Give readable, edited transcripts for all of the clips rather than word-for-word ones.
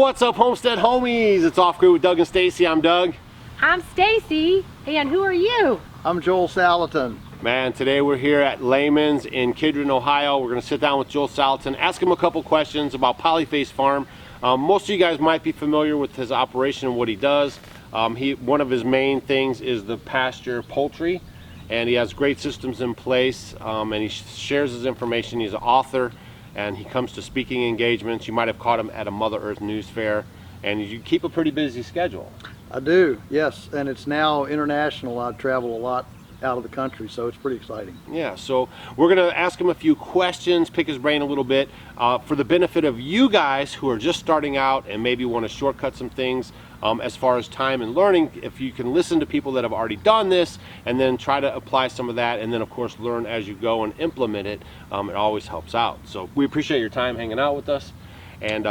What's up, Homestead homies? It's Off Grid with Doug and Stacy. I'm Doug. I'm Stacy, and who are you? I'm Joel Salatin. Man, today we're here at Lehman's in Kidron, Ohio. We're going to sit down with Joel Salatin, ask him a couple questions about Polyface Farm. Most of you guys might be familiar with his operation and what he does. One of his main things is the pasture poultry, and he has great systems in place, and he shares his information. He's an author, and he comes to speaking engagements. You might have caught him at a Mother Earth News Fair, and you keep a pretty busy schedule. I do, yes, and it's now international. I travel a lot out of the country, so it's pretty exciting. Yeah, so we're going to ask him a few questions, pick his brain a little bit, for the benefit of you guys who are just starting out and maybe want to shortcut some things as far as time and learning. If you can listen to people that have already done this and then try to apply some of that, and then of course learn as you go and implement it, it always helps out. So we appreciate your time hanging out with us, and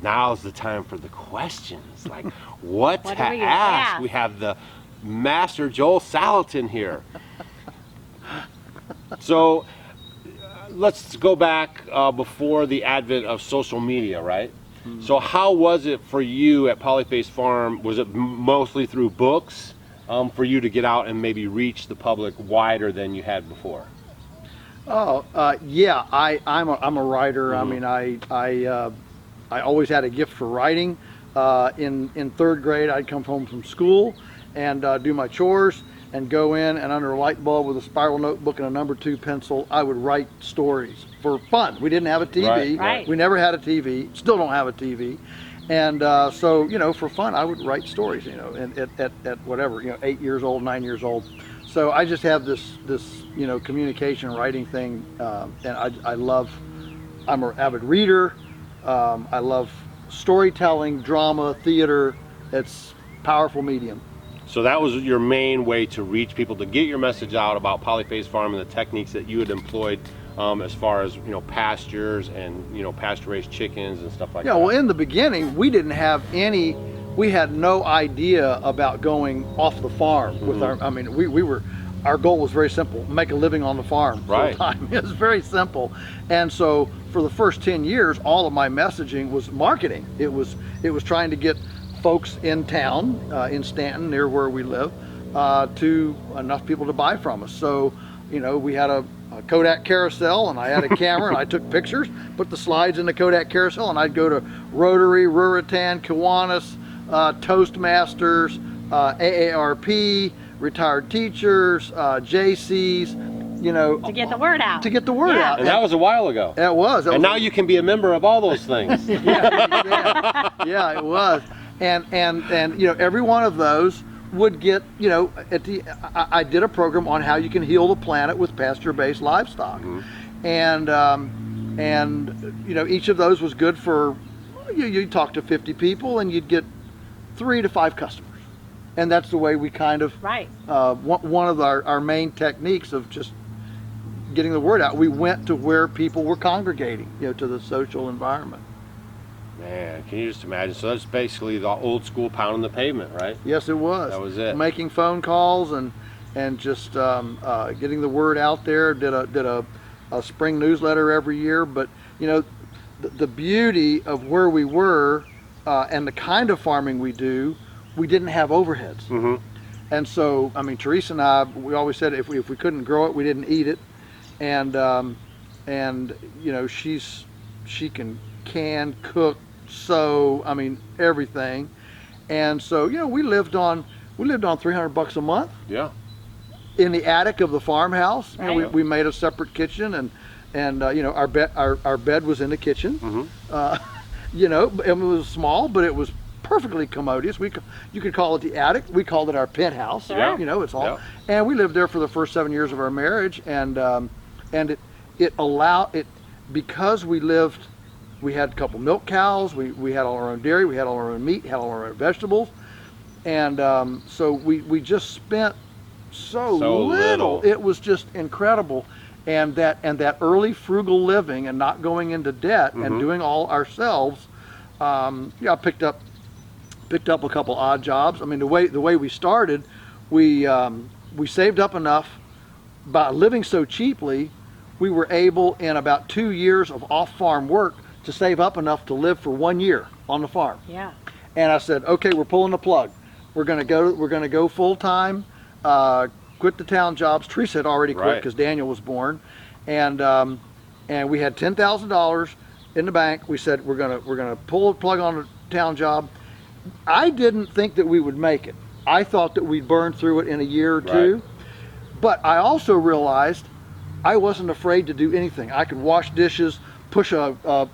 now's the time for the questions, like what to ask. We have the Master Joel Salatin here. So let's go back before the advent of social media, right? Mm-hmm. So how was it for you at Polyface Farm? Was it mostly through books for you to get out and maybe reach the public wider than you had before? Oh, yeah, I'm a writer. Mm-hmm. I mean, I always had a gift for writing. In third grade, I'd come home from school and do my chores and go in, and under a light bulb with a spiral notebook and a number 2 pencil, I would write stories for fun. We didn't have a TV. Right. We never had a TV. Still don't have a TV. And so, you know, for fun, I would write stories, you know, and at whatever, you know, 8 years old, 9 years old. So I just have this you know, communication writing thing, and I'm an avid reader. I love storytelling, drama, theater. It's a powerful medium. So that was your main way to reach people, to get your message out about Polyface Farm and the techniques that you had employed as far as, you know, pastures and, you know, pasture-raised chickens and stuff like that. Yeah, well, in the beginning, we didn't have any, we had no idea about going off the farm with our, I mean, our goal was very simple: make a living on the farm full time. It was very simple. And so for the first 10 years, all of my messaging was marketing. It was trying to get folks in town, in Stanton, near where we live, to enough people to buy from us. So, you know, we had a Kodak carousel, and I had a camera, and I took pictures, put the slides in the Kodak carousel, and I'd go to Rotary, Ruritan, Kiwanis, Toastmasters, AARP, retired teachers, JCs, you know, to get the word out. To get the word out. And that was a while ago. It was. And now you can be a member of all those things. Yeah, it was. And you know, every one of those would get, you know, I did a program on how you can heal the planet with pasture-based livestock. Mm-hmm. And you know, each of those was good for, you talk to 50 people and you'd get 3 to 5 customers. And that's the way we kind of, one of our main techniques of just getting the word out. We went to where people were congregating, you know, to the social environment. Man, can you just imagine? So that's basically the old school pounding the pavement, right? Yes, it was. That was it. Making phone calls and just getting the word out there. Did a spring newsletter every year. But you know, the beauty of where we were and the kind of farming we do, we didn't have overheads. Mm-hmm. And so, I mean, Teresa and I, we always said if we couldn't grow it, we didn't eat it. And you know, she can cook, sew, I mean, everything. And so, you know, we lived on $300 a month. Yeah. In the attic of the farmhouse. Right. You know, we made a separate kitchen, and you know, our bed was in the kitchen. Mm-hmm. You know, it was small, but it was perfectly commodious. You could call it the attic. We called it our penthouse. Sure. You know, it's all. Yeah. And we lived there for the first 7 years of our marriage, and it allowed it, because we had a couple milk cows. We had all our own dairy. We had all our own meat. Had all our own vegetables, and so we just spent so little. It was just incredible, and that early frugal living and not going into debt, mm-hmm. and doing all ourselves. Yeah, I picked up a couple odd jobs. I mean, the way we started, we saved up enough by living so cheaply. We were able, in about 2 years of off-farm work, to save up enough to live for 1 year on the farm. Yeah. And I said, okay, we're pulling the plug. We're gonna go full time, quit the town jobs. Teresa had already quit because Daniel was born, and we had $10,000 in the bank. We said we're gonna pull the plug on the town job. I didn't think that we would make it. I thought that we'd burn through it in a year or two. But I also realized I wasn't afraid to do anything. I could wash dishes, push a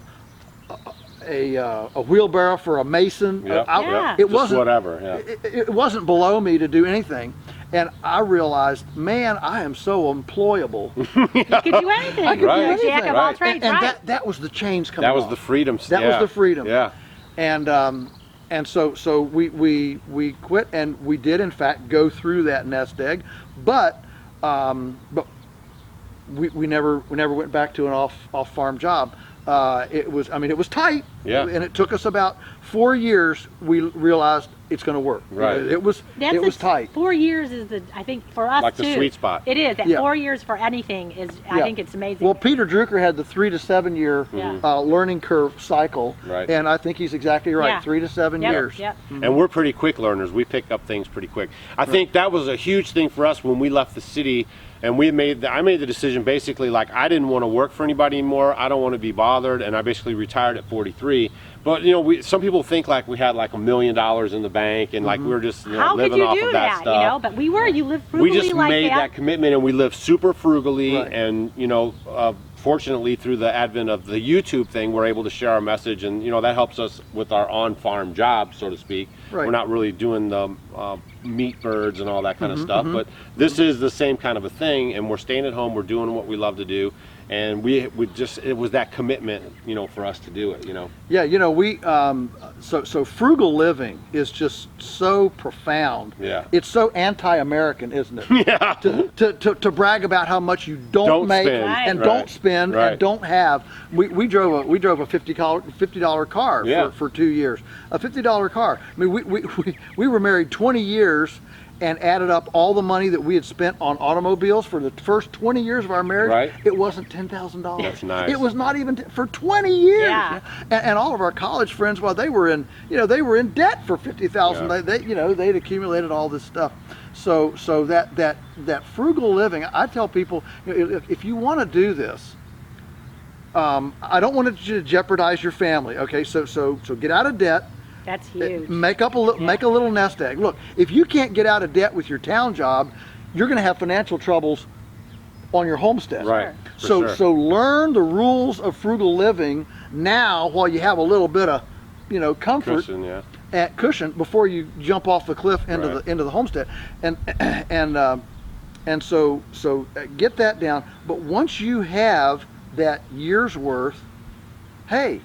wheelbarrow for a mason. It wasn't whatever. It wasn't below me to do anything. And I realized, man, I am so employable. You could do anything. I could do anything. Jack of all trades, and that was the change coming. That was the freedom. That was the freedom. Yeah. And so we quit, and we did in fact go through that nest egg, but we never went back to an off farm job. It was tight. Yeah. And it took us about 4 years. We realized it's going to work. Right. It was tight. 4 years is I think for us like too. the sweet spot. It is. At 4 years for anything is, I think it's amazing. Well, Peter Drucker had the 3 to 7 year learning curve cycle. Right. And I think he's exactly right. Yeah. 3 to 7 years. Yep. And we're pretty quick learners. We pick up things pretty quick. I think that was a huge thing for us when we left the city, and I made the decision basically like I didn't want to work for anybody anymore. I don't want to be bothered, and I basically retired at 43. But some people think like we had like $1 million in the bank, and like we were just living off of that stuff. But we were. You lived frugally. We just made that commitment, and we lived super frugally, and fortunately through the advent of the YouTube thing, we're able to share our message, and that helps us with our on-farm job, so to speak. We're not really doing the meat birds and all that kind of stuff, but this is the same kind of a thing, and we're staying at home, we're doing what we love to do, and it was that commitment, for us to do it, Yeah, we so frugal living is just so profound. Yeah. It's so anti-American, isn't it? Yeah. To brag about how much you don't make spend. and don't spend and don't have. We drove a $50 car for 2 years. A $50 car. I mean, we were married 20 years and added up all the money that we had spent on automobiles for the first 20 years of our marriage. It wasn't $10,000. That's nice. It was not even for 20 years. Yeah. And all of our college friends, while they were in debt for $50,000. They'd accumulated all this stuff. So that frugal living, I tell people, if you want to do this, I don't want it to jeopardize your family. Okay, so get out of debt. That's huge. Make a little nest egg. Look, if you can't get out of debt with your town job, you're going to have financial troubles on your homestead. Right. So learn the rules of frugal living now while you have a little bit of, comfort and cushion before you jump off the cliff into the homestead. And so get that down. But once you have that year's worth, hey,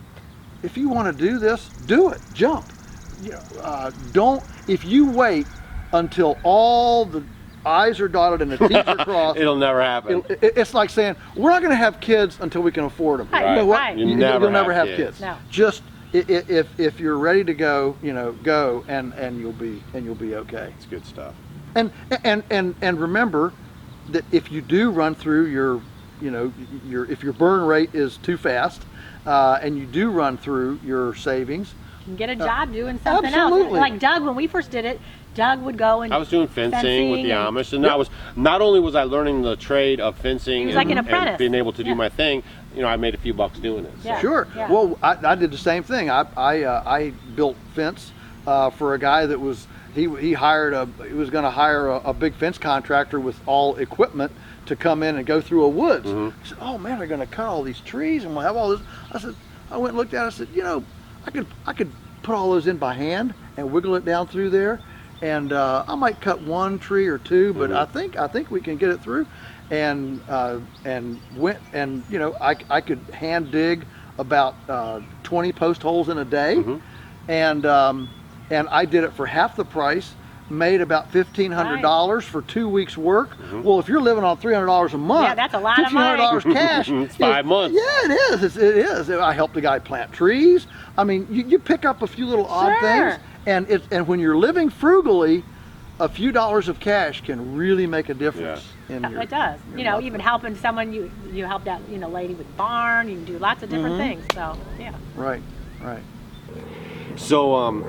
if you want to do this, do it. Jump. If you wait until all the I's are dotted and the T's are crossed, it'll never happen. It's like saying we're not going to have kids until we can afford them. Right. You know what? Right. You'll never have kids. No. Just if you're ready to go, go and you'll be okay. It's good stuff. And remember that if you do run through your if your burn rate is too fast, and you do run through your savings, You can get a job doing something absolutely. else. Like Doug, when we first did it, Doug would go and I was doing fencing with the Amish, and not only was I learning the trade of fencing like an apprentice. and being able to do my thing, I made a few bucks doing it. So. Yeah. Sure. Yeah. Well, I did the same thing. I built fence for a guy that was he was going to hire a big fence contractor with all equipment to come in and go through a woods. He said, "Oh man, they're going to cut all these trees and we'll have all this." I went and looked at it. I said, I could put all those in by hand and wiggle it down through there, and I might cut one tree or two, but I think we can get it through. And went and I could hand dig about 20 post holes in a day, and I did it for half the price. Made about $1,500 for 2 weeks work. Well, if you're living on $300 a month, that's a lot of money. $1,500 cash. It's 5 months. Yeah, it is. It is. I helped the guy plant trees. I mean, you pick up a few little odd things, and when you're living frugally, a few dollars of cash can really make a difference. in your. It does. your You know, life. even helping someone, you helped that, lady with barn. You can do lots of different things. So, yeah. Right. So,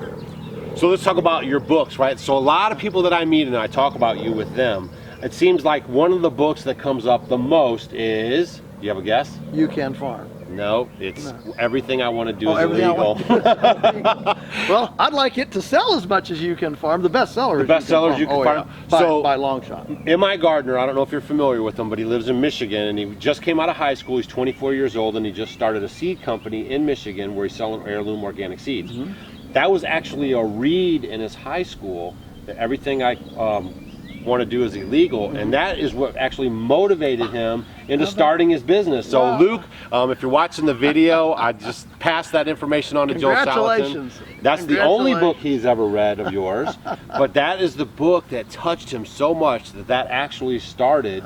so let's talk about your books, right? So a lot of people that I meet and I talk about you with them, it seems like one of the books that comes up the most is, do you have a guess? You Can Farm. No, it's Everything I Want to Do Oh, is Everything I Illegal. Want Well, I'd like it to sell as much as You Can Farm. The bestseller is bestseller is You Can Farm. Yeah. So- By long shot. M.I. Gardner, I don't know if you're familiar with him, but he lives in Michigan and he just came out of high school. He's 24 years old and he just started a seed company in Michigan where he's selling heirloom organic seeds. That was actually a read in his high school, that Everything I Want to Do is Illegal, and that is what actually motivated him into starting his business. So Wow. Luke, if you're watching the video, I just passed that information on to Joe Salatin. Congratulations. That's the only book Congratulations. he's ever read of yours, but that is the book that touched him so much that actually started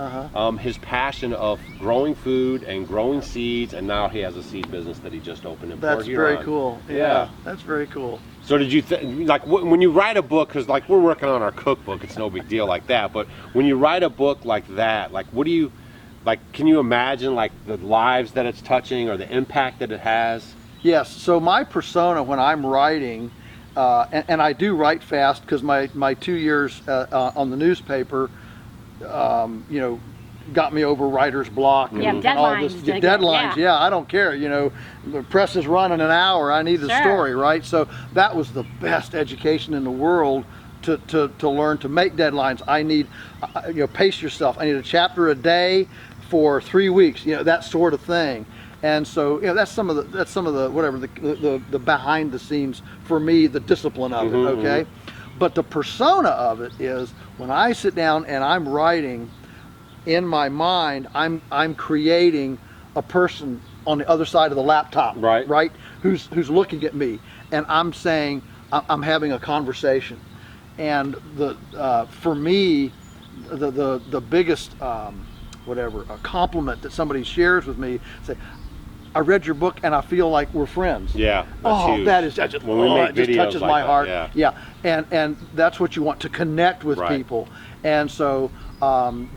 his passion of growing food and growing seeds, and now he has a seed business that he just opened in That's Port Huron. very cool. Yeah. That's very cool. So did you like when you write a book, because like we're working on our cookbook, it's no big deal like that, but when you write a book like that, like what do you, like can you imagine like the lives that it's touching or the impact that it has? Yes. So my persona when I'm writing, and I do write fast because my 2 years on the newspaper, got me over writer's block and, Yeah, and all this. deadlines, Deadlines. yeah. I don't care. The press is running an hour. I need a Sure. story, right? So that was the best education in the world to learn to make deadlines. I need, pace yourself. I need a chapter a day for 3 weeks. That sort of thing. And so, that's some of the whatever the behind the scenes for me, the discipline of it. Okay, but the persona of it is when I sit down and I'm writing. In my mind, I'm creating a person on the other side of the laptop, right? Who's looking at me, and I'm saying I'm having a conversation, and for me, the biggest a compliment that somebody shares with me, say, I read your book and I feel like we're friends. Yeah, that's huge. That is just, when we make it just videos touches like my that, heart. yeah. And that's what you want, to connect with people. And so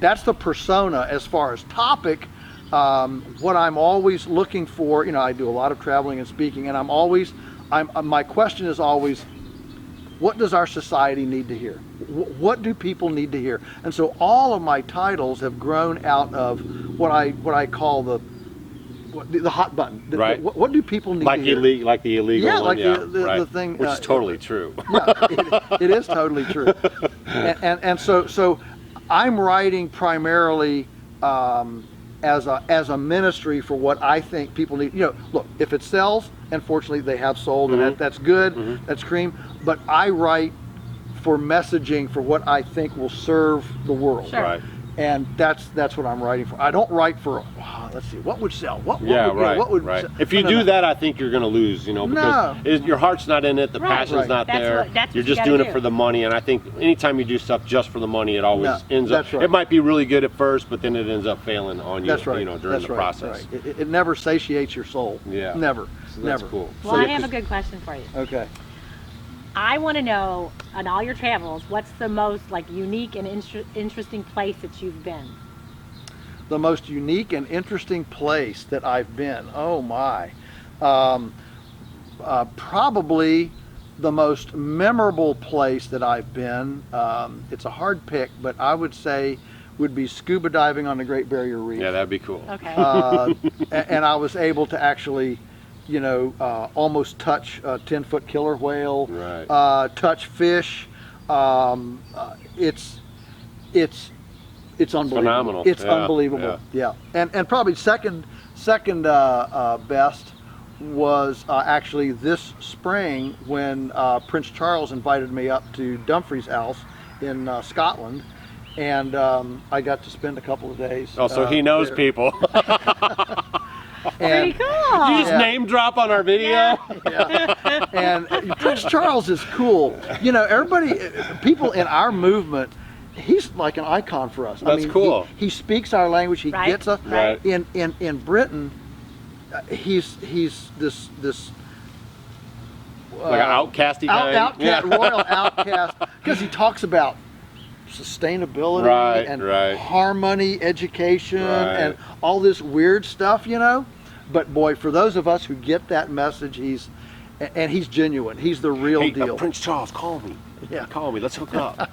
that's the persona. As far as topic, what I'm always looking for, I do a lot of traveling and speaking, and my question is always, what does our society need to hear? What do people need to hear? And so all of my titles have grown out of what I call the hot button. Right. What do people need to hear? Like the illegal Yeah, one, like the thing. Which is totally true. Yeah, it is totally true. And so I'm writing primarily as a ministry for what I think people need. Look, if it sells, and fortunately they have sold, and that's good, that's cream. But I write for messaging for what I think will serve the world. Sure. Right. And that's what I'm writing for. I don't write for, let's see, what would sell? What would right. If you do that, I think you're going to lose, because your heart's not in it, the passion's not That's there. what You're you just gotta doing do. it for the money, and I think anytime you do stuff just for the money, it always ends up. that's right. It might be really good at first, but then it ends up failing on you. That's right. During the process. Right. It never satiates your soul. Yeah. Never. So that's never. cool. Well, I have a good question for you. Okay. I want to know, on all your travels, what's the most unique and interesting place that you've been? The most unique and interesting place that I've been. Oh my. Probably the most memorable place that I've been. It's a hard pick, but I would say would be scuba diving on the Great Barrier Reef. Yeah, that'd be cool. Okay. And I was able to actually, almost touch a 10-foot killer whale. Right. Touch fish. It's unbelievable. Phenomenal. It's Yeah, unbelievable. Yeah. And probably second best was actually this spring when Prince Charles invited me up to Dumfries House in Scotland, and I got to spend a couple of days. Oh, so he knows there. people. Pretty cool. You just name drop on our video? Yeah. And Prince Charles is cool. People in our movement, he's like an icon for us. That's cool. He speaks our language. He gets us. Right. In Britain, he's this like an outcasty kind? royal outcast, because he talks about sustainability Right, and right. harmony education Right. and all this weird stuff, you know. But boy, for those of us who get that message, he's genuine. He's the real Hey, deal. Prince Charles, call me. Yeah. Call me. Let's hook up.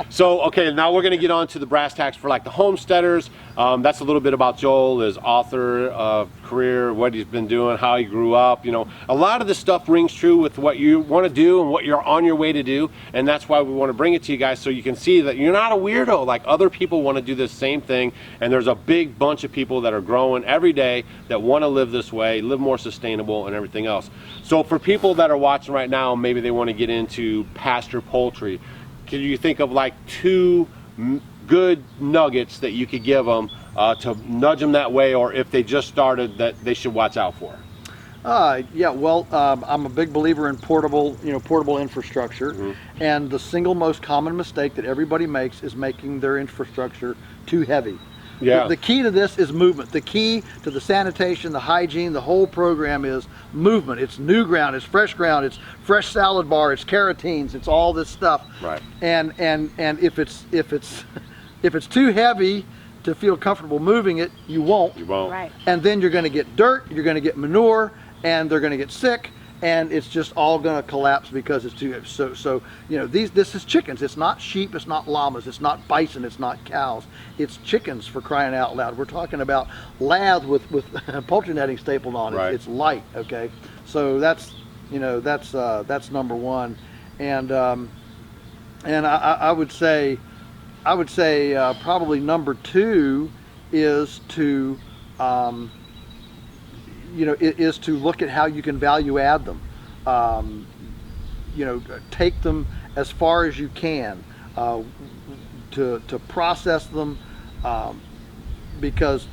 So, okay, now we're going to get on to the brass tacks for like the homesteaders. That's a little bit about Joel, his author career, what he's been doing, how he grew up. You know, a lot of this stuff rings true with what you want to do and what you're on your way to do. And that's why we want to bring it to you guys, so you can see that you're not a weirdo. Like, other people want to do this same thing. And there's a big bunch of people that are growing every day that want to live this way, live more sustainable and everything else. So for people that are watching right now, maybe they want to get into pasture poultry. Can you think of like 2 good nuggets that you could give them to nudge them that way, or if they just started, that they should watch out for? Yeah, well, I'm a big believer in portable infrastructure, and the single most common mistake that everybody makes is making their infrastructure too heavy. Yeah. The key to this is movement. The key to the sanitation, the hygiene, the whole program is movement. It's new ground, it's fresh ground, it's fresh salad bar, it's carotenes, it's all this stuff. Right. And if it's too heavy to feel comfortable moving it, you won't. You won't. Right. And then you're going to get dirt, you're going to get manure, and they're going to get sick, and it's just all going to collapse because it's too heavy. So you know, this is chickens. It's not sheep, it's not llamas, it's not bison, it's not cows. It's chickens, for crying out loud. We're talking about laths with poultry netting stapled on it. Right. It's light, okay? So that's, you know, that's number one. And I would say probably number 2 is to is to look at how you can value add them. You know, take them as far as you can to process them, because,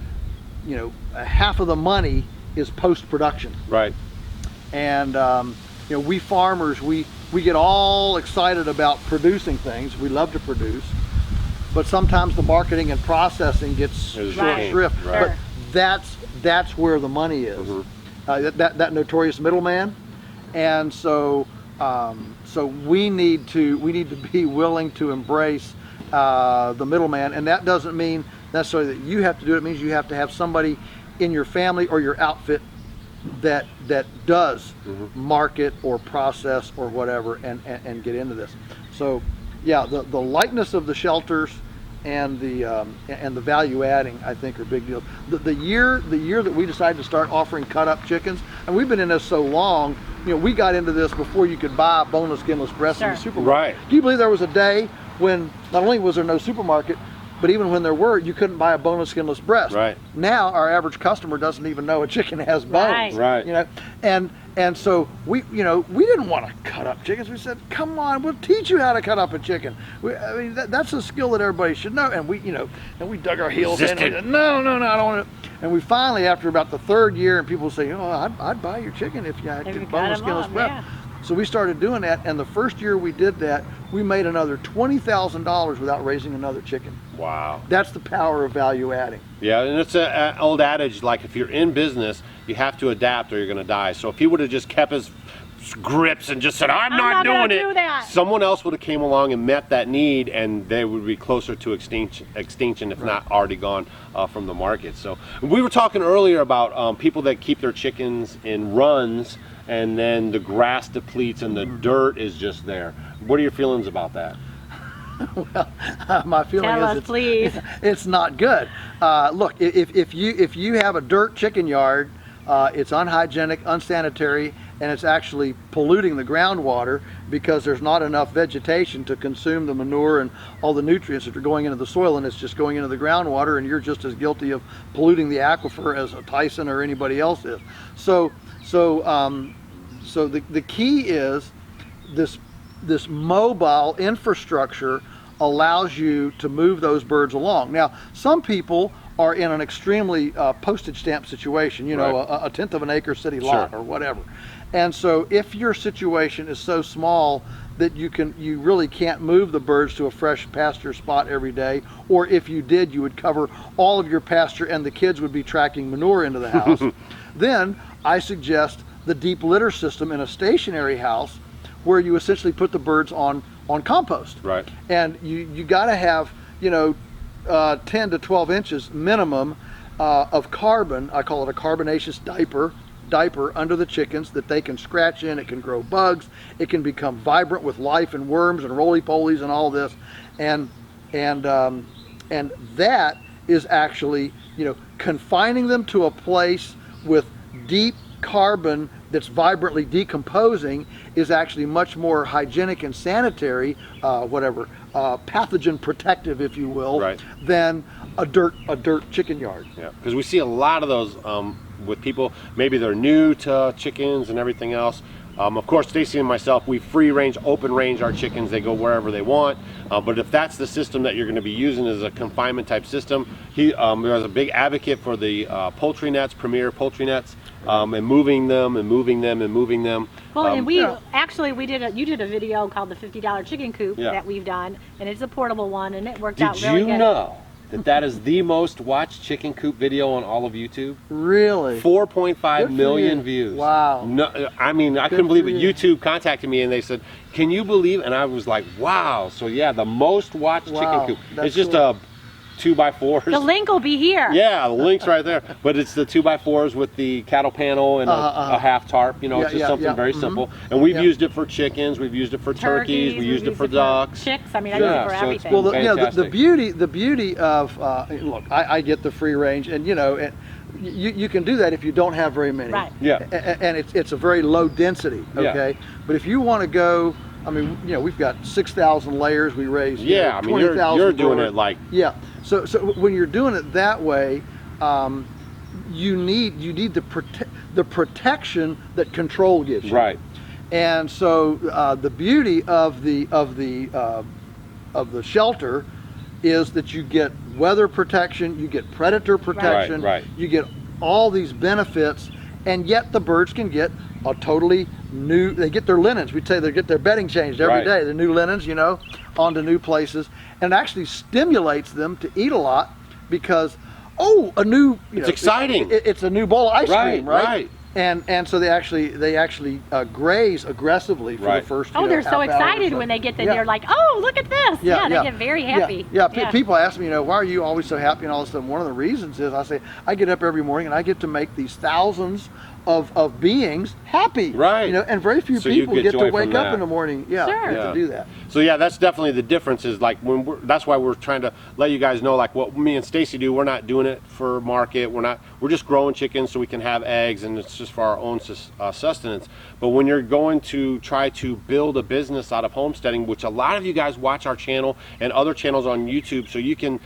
you know, half of the money is post-production. Right. And you know, we farmers, we get all excited about producing things. We love to produce, but sometimes the marketing and processing gets short Right. shrift. Right. But that's where the money is. That notorious middleman. And so we need to be willing to embrace the middleman, and that doesn't mean necessarily that you have to do it. It means you have to have somebody in your family or your outfit that does market or process or whatever, and get into this. So yeah, the lightness of the shelters and the value adding, I think, are big deals. The year that we decided to start offering cut up chickens, and we've been in this so long, you know, we got into this before you could buy boneless, skinless breasts in the Sure. supermarket. Right. Do you believe there was a day when not only was there no supermarket, but even when there were, you couldn't buy a boneless, skinless breast? Right. Now our average customer doesn't even know a chicken has bones. Right. You know, and so we didn't want to cut up chickens. We said, come on, we'll teach you how to cut up a chicken. I mean, that's a skill that everybody should know. And we dug our heels in. And we said, no, I don't want to. And we finally, after about the 3rd year, and people say, oh, I'd buy your chicken if you had boneless, skinless breast. So we started doing that, and the first year we did that, we made another $20,000 without raising another chicken. Wow. That's the power of value adding. Yeah, and it's an old adage, like, if you're in business, you have to adapt or you're going to die. So if he would have just kept his grips and just said, I'm not doing it, do that. someone else would have came along and met that need, and they would be closer to extinction if not already gone from the market. So we were talking earlier about people that keep their chickens in runs, and then the grass depletes and the dirt is just there. What are your feelings about that? Well, my feeling Tell is us, please. It's not good. Look, if you have a dirt chicken yard, it's unhygienic, unsanitary, and it's actually polluting the groundwater because there's not enough vegetation to consume the manure and all the nutrients that are going into the soil, and it's just going into the groundwater, and you're just as guilty of polluting the aquifer as a Tyson or anybody else is. So the key is this mobile infrastructure allows you to move those birds along. Now, some people are in an extremely postage stamp situation, you know, Right. a 1/10 of an acre city lot Sure. or whatever. And so if your situation is so small that you really can't move the birds to a fresh pasture spot every day, or if you did, you would cover all of your pasture and the kids would be tracking manure into the house, then I suggest the deep litter system in a stationary house, where you essentially put the birds on on compost. Right. And you got to have, you know, 10 to 12 inches minimum of carbon. I call it a carbonaceous diaper under the chickens that they can scratch in. It can grow bugs. It can become vibrant with life and worms and roly-polies and all this. And that is actually, you know, confining them to a place with deep carbon that's vibrantly decomposing is actually much more hygienic and sanitary, pathogen protective, if you will, right, than a dirt chicken yard. Yeah, because we see a lot of those with people. Maybe they're new to chickens and everything else. Of course, Stacy and myself, we free range, open range our chickens. They go wherever they want. But if that's the system that you're going to be using as a confinement type system, he was a big advocate for the poultry nets, Premier poultry nets, and moving them and moving them and moving them. Well, and we actually you did a video called the $50 chicken coop that we've done, and it's a portable one, and it worked out really good. Did you know that is the most watched chicken coop video on all of YouTube? Really? 4.5 million views. Wow. No, I mean, I couldn't believe it. YouTube contacted me and they said, "Can you believe?" And I was like, "Wow!" So yeah, the most watched chicken coop. It's just a 2x4s. The link will be here. Yeah, the link's right there. But it's the 2x4s with the cattle panel and a half tarp. You know, it's just something very simple. And we've used it for chickens. We've used it for turkeys. We used it for ducks. Chicks. I mean, I use it for everything. Well, the beauty of look, I get the free range, and you know, you can do that if you don't have very many. Right. Yeah. And it's a very low density. Okay. Yeah. But if you want to go, I mean, you know, we've got 6,000 layers. We raise. Yeah, I mean, you're doing it like. Yeah. So when you're doing it that way, you need the protection that control gives you. Right. And so the beauty of the shelter is that you get weather protection, you get predator protection, you get all these benefits, and yet the birds can get a totally new, they get their linens. We'd say they get their bedding changed every day, the new linens, you know, onto new places. And it actually stimulates them to eat a lot because, a new, it's exciting. It's a new bowl of ice cream, right? Right. And so they actually graze aggressively for the first. They're so excited when they get there. They're like, "Oh, look at this!" Yeah, they get very happy. Yeah. People ask me, you know, why are you always so happy and all this stuff? One of the reasons is I say I get up every morning and I get to make these thousands of beings happy. Right. You know, and very few people get to wake up in the morning. To do that. So yeah, that's definitely the difference. Is like that's why we're trying to let you guys know, like what me and Stacy do. We're not doing it for market. We're just growing chickens so we can have eggs, and it's just for our own sustenance. But when you're going to try to build a business out of homesteading, which a lot of you guys watch our channel and other channels on YouTube, so you can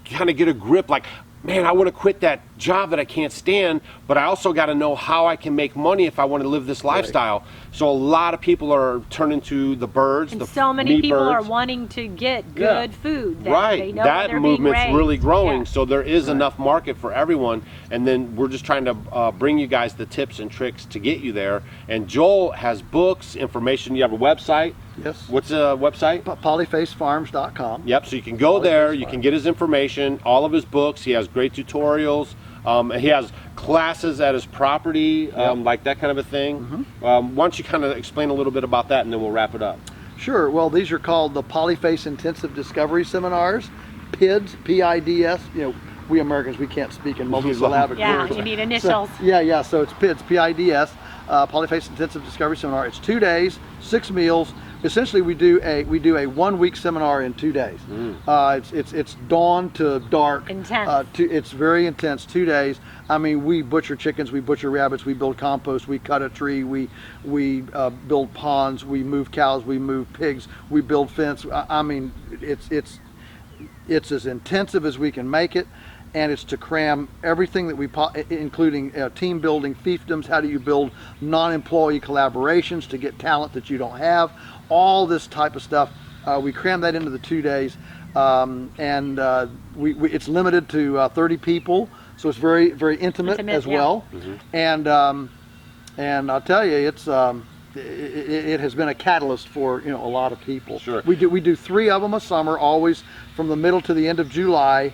kind of get a grip, like, man, I want to quit that job that I can't stand, but I also got to know how I can make money if I want to live this lifestyle. So a lot of people are turning to the birds. And so many people are wanting to get good food. That movement's really growing. So there is enough market for everyone. And then we're just trying to bring you guys the tips and tricks to get you there. And Joel has books, information. You have a website. Yes. What's the website? Polyfacefarms.com. Yep. So you can go there. You can get his information, all of his books. He has great tutorials. He has classes at his property, like that kind of a thing. Why don't you kind of explain a little bit about that, and then we'll wrap it up. Sure. Well, these are called the Polyface Intensive Discovery Seminars, PIDS, P-I-D-S. You know, we Americans, we can't speak in multi-syllabic words. Yeah, you need initials. So, so it's PIDS, P-I-D-S, Polyface Intensive Discovery Seminar. It's 2 days, 6 meals. Essentially, we do a 1 week seminar in 2 days. It's dawn to dark. Intense. It's very intense. 2 days. I mean, we butcher chickens, we butcher rabbits, we build compost, we cut a tree, we build ponds, we move cows, we move pigs, we build fence. I mean, it's as intensive as we can make it. And it's to cram everything that we, including team building, fiefdoms, how do you build non-employee collaborations to get talent that you don't have, all this type of stuff. We cram that into the 2 days, and it's limited to 30 people, so it's very, very intimate as well. And I'll tell you, it has been a catalyst for a lot of people. Sure. We do 3 of them a summer, always from the middle to the end of July.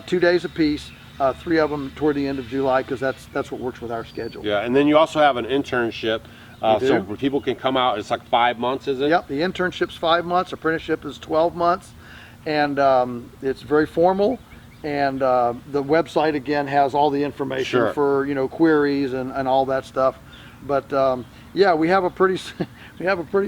2 days apiece, 3 of them toward the end of July, because that's what works with our schedule. Yeah, and then you also have an internship So people can come out, it's like 5 months, is it? Yep, the internship's 5 months, apprenticeship is 12 months, and it's very formal. And the website again has all the information for queries and all that stuff. But yeah, we have a pretty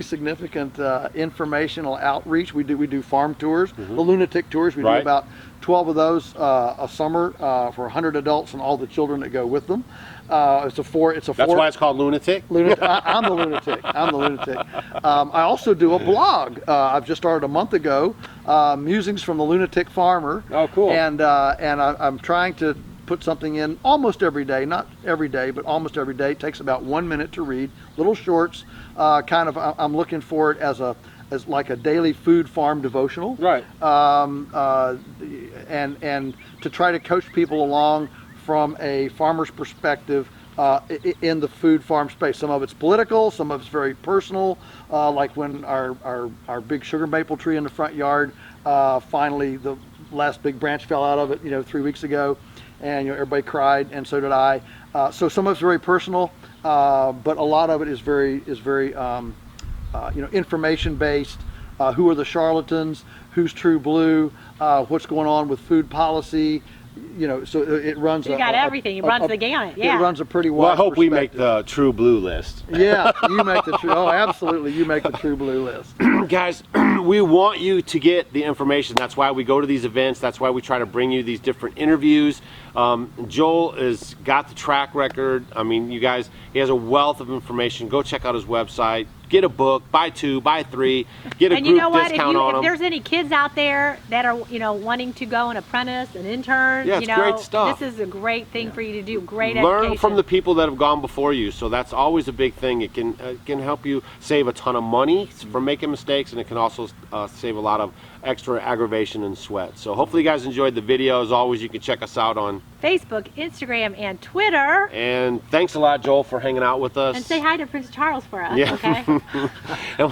significant informational outreach. We do farm tours, the lunatic tours. We do about 12 of those a summer for 100 adults and all the children that go with them. That's why it's called lunatic. I'm the lunatic. I'm the lunatic. I also do a blog. I've just started a month ago. Musings from the Lunatic Farmer. Oh, cool. And I'm trying to put something in almost every day. Not every day, but almost every day. It takes about 1 minute to read. Little shorts. I'm looking for it as like a daily food farm devotional. Right. And to try to coach people along from a farmer's perspective in the food farm space. Some of it's political, some of it's very personal, like when our big sugar maple tree in the front yard, finally the last big branch fell out of it 3 weeks ago, and everybody cried, and so did I. So some of it's very personal, but a lot of it is very information based. Who are the charlatans? Who's true blue? What's going on with food policy? So it runs. You got everything. It runs the gamut. Yeah. It runs a pretty wide. Well, I hope we make the true blue list. Yeah, you make the true. Oh, absolutely, you make the true blue list. Guys, we want you to get the information. That's why we go to these events. That's why we try to bring you these different interviews. Joel has got the track record. I mean, you guys, he has a wealth of information. Go check out his website. Get a book, buy 2, buy 3, get a and group you know what? discount on them. If there's any kids out there that are, wanting to go an apprentice, an intern, it's great stuff. This is a great thing for you to do. Great Learn education. from the people that have gone before you. So that's always a big thing. It can help you save a ton of money from making mistakes, and it can also save a lot of extra aggravation and sweat. So hopefully you guys enjoyed the video. As always, you can check us out on Facebook, Instagram, and Twitter. And thanks a lot, Joel, for hanging out with us. And say hi to Prince Charles for us, yeah. Okay?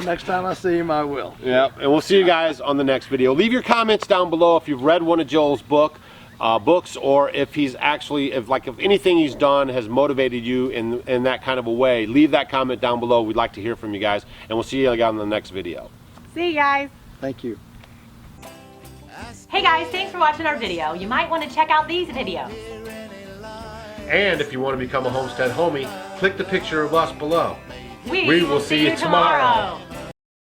Next time I see him, I will. Yeah, and we'll see you guys on the next video. Leave your comments down below if you've read one of Joel's books, or if he's actually, if anything he's done has motivated you in that kind of a way. Leave that comment down below. We'd like to hear from you guys, and we'll see you again on the next video. See you guys. Thank you. Hey guys, thanks for watching our video. You might want to check out these videos. And if you want to become a Homestead homie, click the picture of us below. We will see you tomorrow.